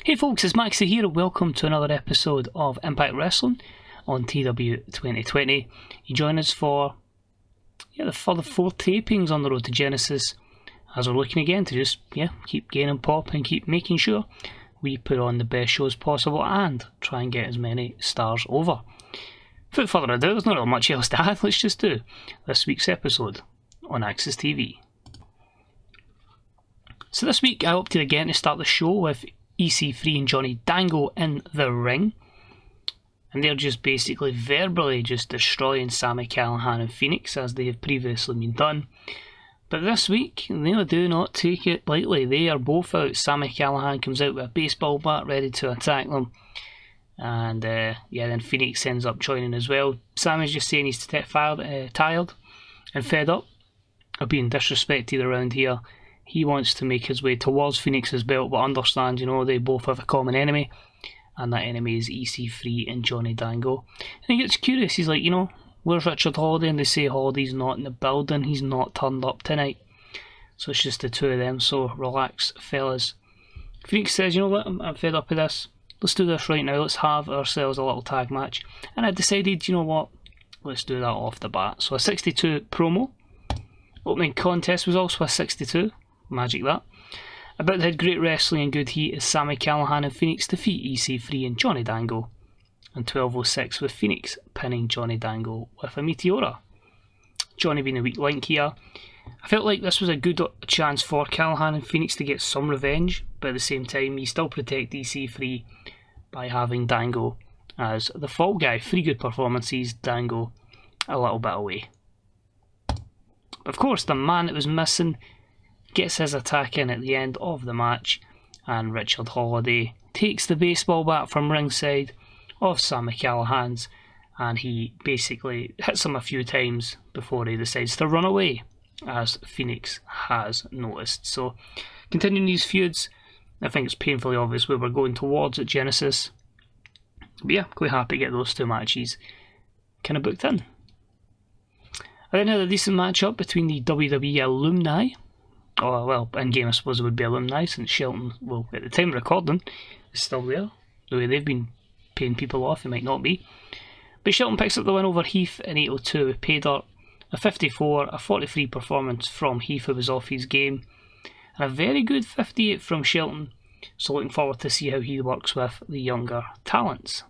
Hey folks, it's Maxie here and welcome to another episode of Impact Wrestling on TEW2020. You join us for the further 4 tapings on the road to Genesis as we're looking again to just keep gaining pop and keep making sure we put on the best shows possible and try and get as many stars over. Without further ado, there's not really much else to add, let's just do this week's episode on Access TV. So this week I opted again to start the show with EC3 and Johnny Dango in the ring, and they're just basically verbally just destroying Sami Callihan and Phoenix as they have previously been done. But this week they do not take it lightly. They are both out. Sami Callihan comes out with a baseball bat ready to attack them, and then Phoenix ends up joining as well. Sami's just saying he's tired and fed up of being disrespected around here. He wants to make his way towards Phoenix's belt, but understands, they both have a common enemy, and that enemy is EC3 and Johnny Dango. And he gets curious, he's like, where's Richard Holliday? And they say Holliday's not in the building, he's not turned up tonight. So it's just the two of them, so relax, fellas. Phoenix says, you know what, I'm fed up with this. Let's do this right now, let's have ourselves a little tag match. And I decided, you know what, let's do that off the bat. So a 62 promo. Opening contest was also a 62. Magic that. About that great wrestling and good heat as Sami Callihan and Phoenix defeat EC3 and Johnny Dango. And 12:06 with Phoenix pinning Johnny Dango with a Meteora. Johnny being a weak link here. I felt like this was a good chance for Callihan and Phoenix to get some revenge, but at the same time you still protect EC3 by having Dango as the fall guy. 3 good performances, Dango a little bit away. Of course, the man that was missing gets his attack in at the end of the match, and Richard Holliday takes the baseball bat from ringside of Sami Callihan's, and he basically hits him a few times before he decides to run away, as Phoenix has noticed. So, continuing these feuds, I think it's painfully obvious where we're going towards at Genesis. But quite happy to get those 2 matches kind of booked in. I then had a decent matchup between the WWE alumni. Oh, well, in game I suppose it would be alumni, since Shelton, well, at the time of recording, is still there. The way they've been paying people off, it might not be. But Shelton picks up the win over Heath in 8:02 with pay dirt, a 54, a 43 performance from Heath, who was off his game, and a very good 58 from Shelton, so looking forward to see how he works with the younger talents.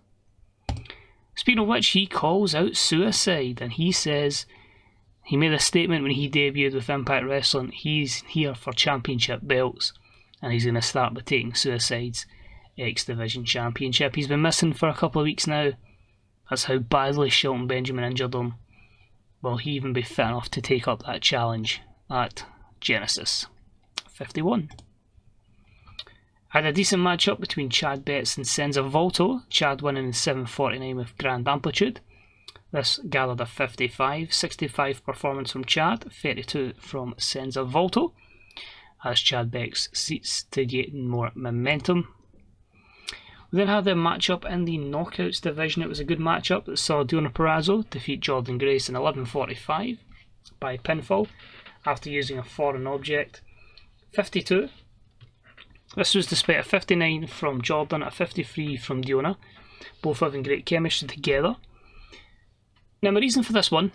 Speaking of which, he calls out Suicide, and he says he made a statement when he debuted with Impact Wrestling. He's here for championship belts, and he's going to start by taking Suicide's X Division Championship. He's been missing for a couple of weeks now. That's how badly Shelton Benjamin injured him. Will he even be fit enough to take up that challenge at Genesis 51? I had a decent matchup between Chad Betts and Senza Volto. Chad winning in 7:49 with Grand Amplitude. This gathered a 55, 65 performance from Chad, 32 from Senza Volto, as Chad Betts seeks to gain more momentum. We then had a matchup in the Knockouts division. It was a good matchup that saw Diona Purrazzo defeat Jordan Grace in 11:45 by pinfall after using a foreign object. 52. This was despite a 59 from Jordan, a 53 from Diona, both having great chemistry together. Now my reason for this one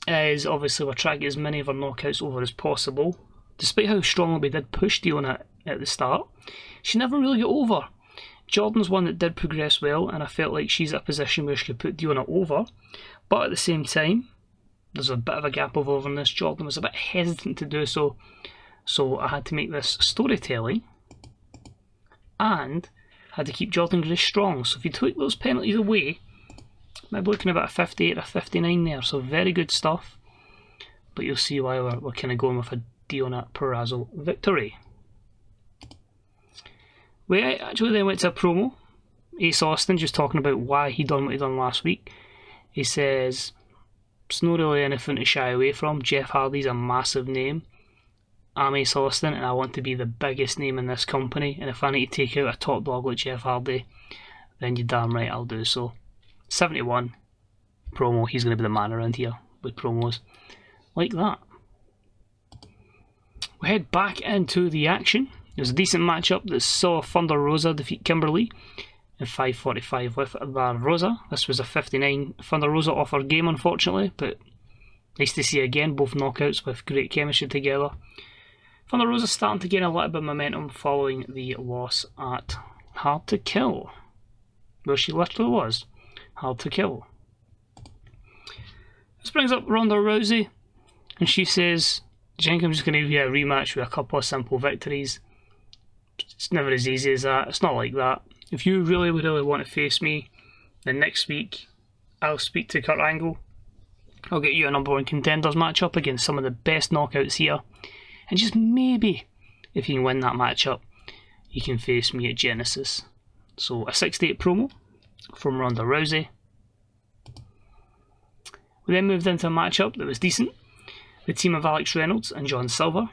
is obviously we're trying to get as many of our knockouts over as possible. Despite how strongly we did push Diona at the start, she never really got over. Jordan's one that did progress well, and I felt like she's at a position where she could put Diona over, but at the same time there's a bit of a gap of overness. Jordan was a bit hesitant to do so, so I had to make this storytelling and had to keep Jordan Grace strong. So if you took those penalties away, might be looking at about a 58 or 59 there, so very good stuff. But you'll see why we're kind of going with a Diona Purrazzo victory. We actually then went to a promo. Ace Austin just talking about why he done what he done last week. He says, it's not really anything to shy away from. Jeff Hardy's a massive name. I'm Ace Austin and I want to be the biggest name in this company, and if I need to take out a top dog like Jeff Hardy, then you're damn right I'll do so. 71 promo, he's going to be the man around here with promos like that. We head back into the action It was a decent matchup that saw Thunder Rosa defeat Kimberly in 5:45 with La Rosa. This was a 59. Thunder Rosa off her game, unfortunately, but nice to see again, both knockouts with great chemistry together. Thunder Rosa starting to gain a little bit of momentum following the loss at Hard to Kill. Well, she literally was hard to kill. This brings up Ronda Rousey, and she says, "Do you think I'm just going to give you a rematch with a couple of simple victories? It's never as easy as that. It's not like that. If you really want to face me, then next week I'll speak to Kurt Angle. I'll get you a #1 contenders matchup against some of the best knockouts here. And just maybe, if you can win that matchup, you can face me at Genesis." So a 68 promo from Ronda Rousey. We then moved into a matchup that was decent. The team of Alex Reynolds and John Silver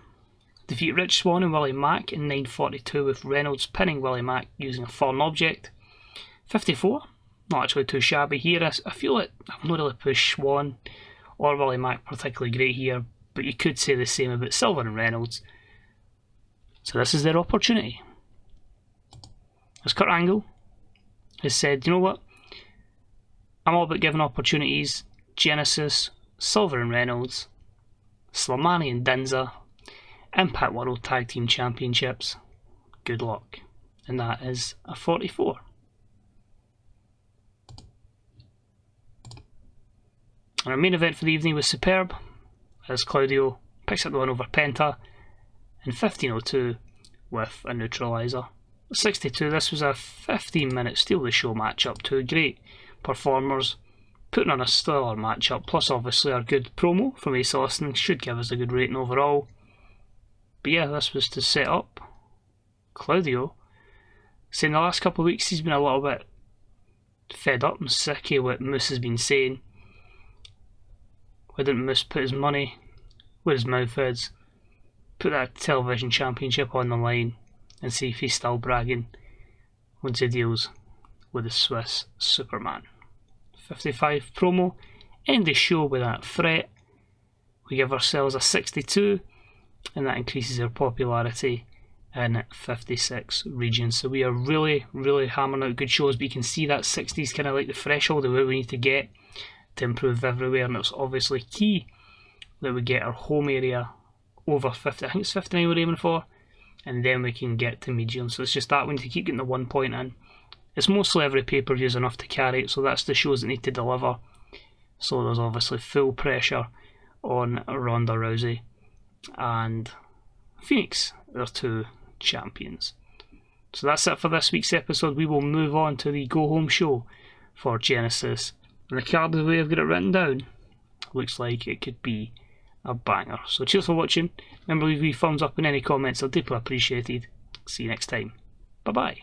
defeat Rich Swann and Willie Mack in 9:42 with Reynolds pinning Willie Mack using a foreign object. 54, not actually too shabby here. I feel like I've not really pushed Swann or Willie Mack particularly great here, but you could say the same about Silver and Reynolds. So this is their opportunity. As Kurt Angle has said, you know what? I'm all about giving opportunities. Genesis, Silver and Reynolds, Slamani and Dinza, Impact World Tag Team Championships. Good luck. And that is a 44. And our main event for the evening was superb, as Claudio picks up the win over Penta in 15:02 with a neutralizer. 62, this was a 15-minute steal the show matchup. Two great performers putting on a stellar matchup, plus obviously our good promo from Ace Austin should give us a good rating overall. But yeah, this was to set up Claudio, saying the last couple of weeks he's been a little bit fed up and sick of what Moose has been saying. Why didn't Moose put his money where his mouth is, put that television championship on the line, and see if he's still bragging once he deals with the Swiss Superman. 55 promo, end the show with that threat. We give ourselves a 62, and that increases our popularity in 56 regions. So we are really hammering out good shows, but you can see that 60 is kind of like the threshold of where we need to get to improve everywhere, and it's obviously key that we get our home area over 50. I think it's 59 we're aiming for, and then we can get to medium. So it's just that we need to keep getting the 1 point in. It's mostly every pay-per-view is enough to carry it, so that's the shows that need to deliver. So there's obviously full pressure on Ronda Rousey and Phoenix, their two champions. So that's it for this week's episode. We will move on to the go-home show for Genesis. And the card, the way I've got it written down, looks like it could be a banger. So cheers for watching. Remember, leave me thumbs up and any comments are deeply appreciated. See you next time. Bye bye.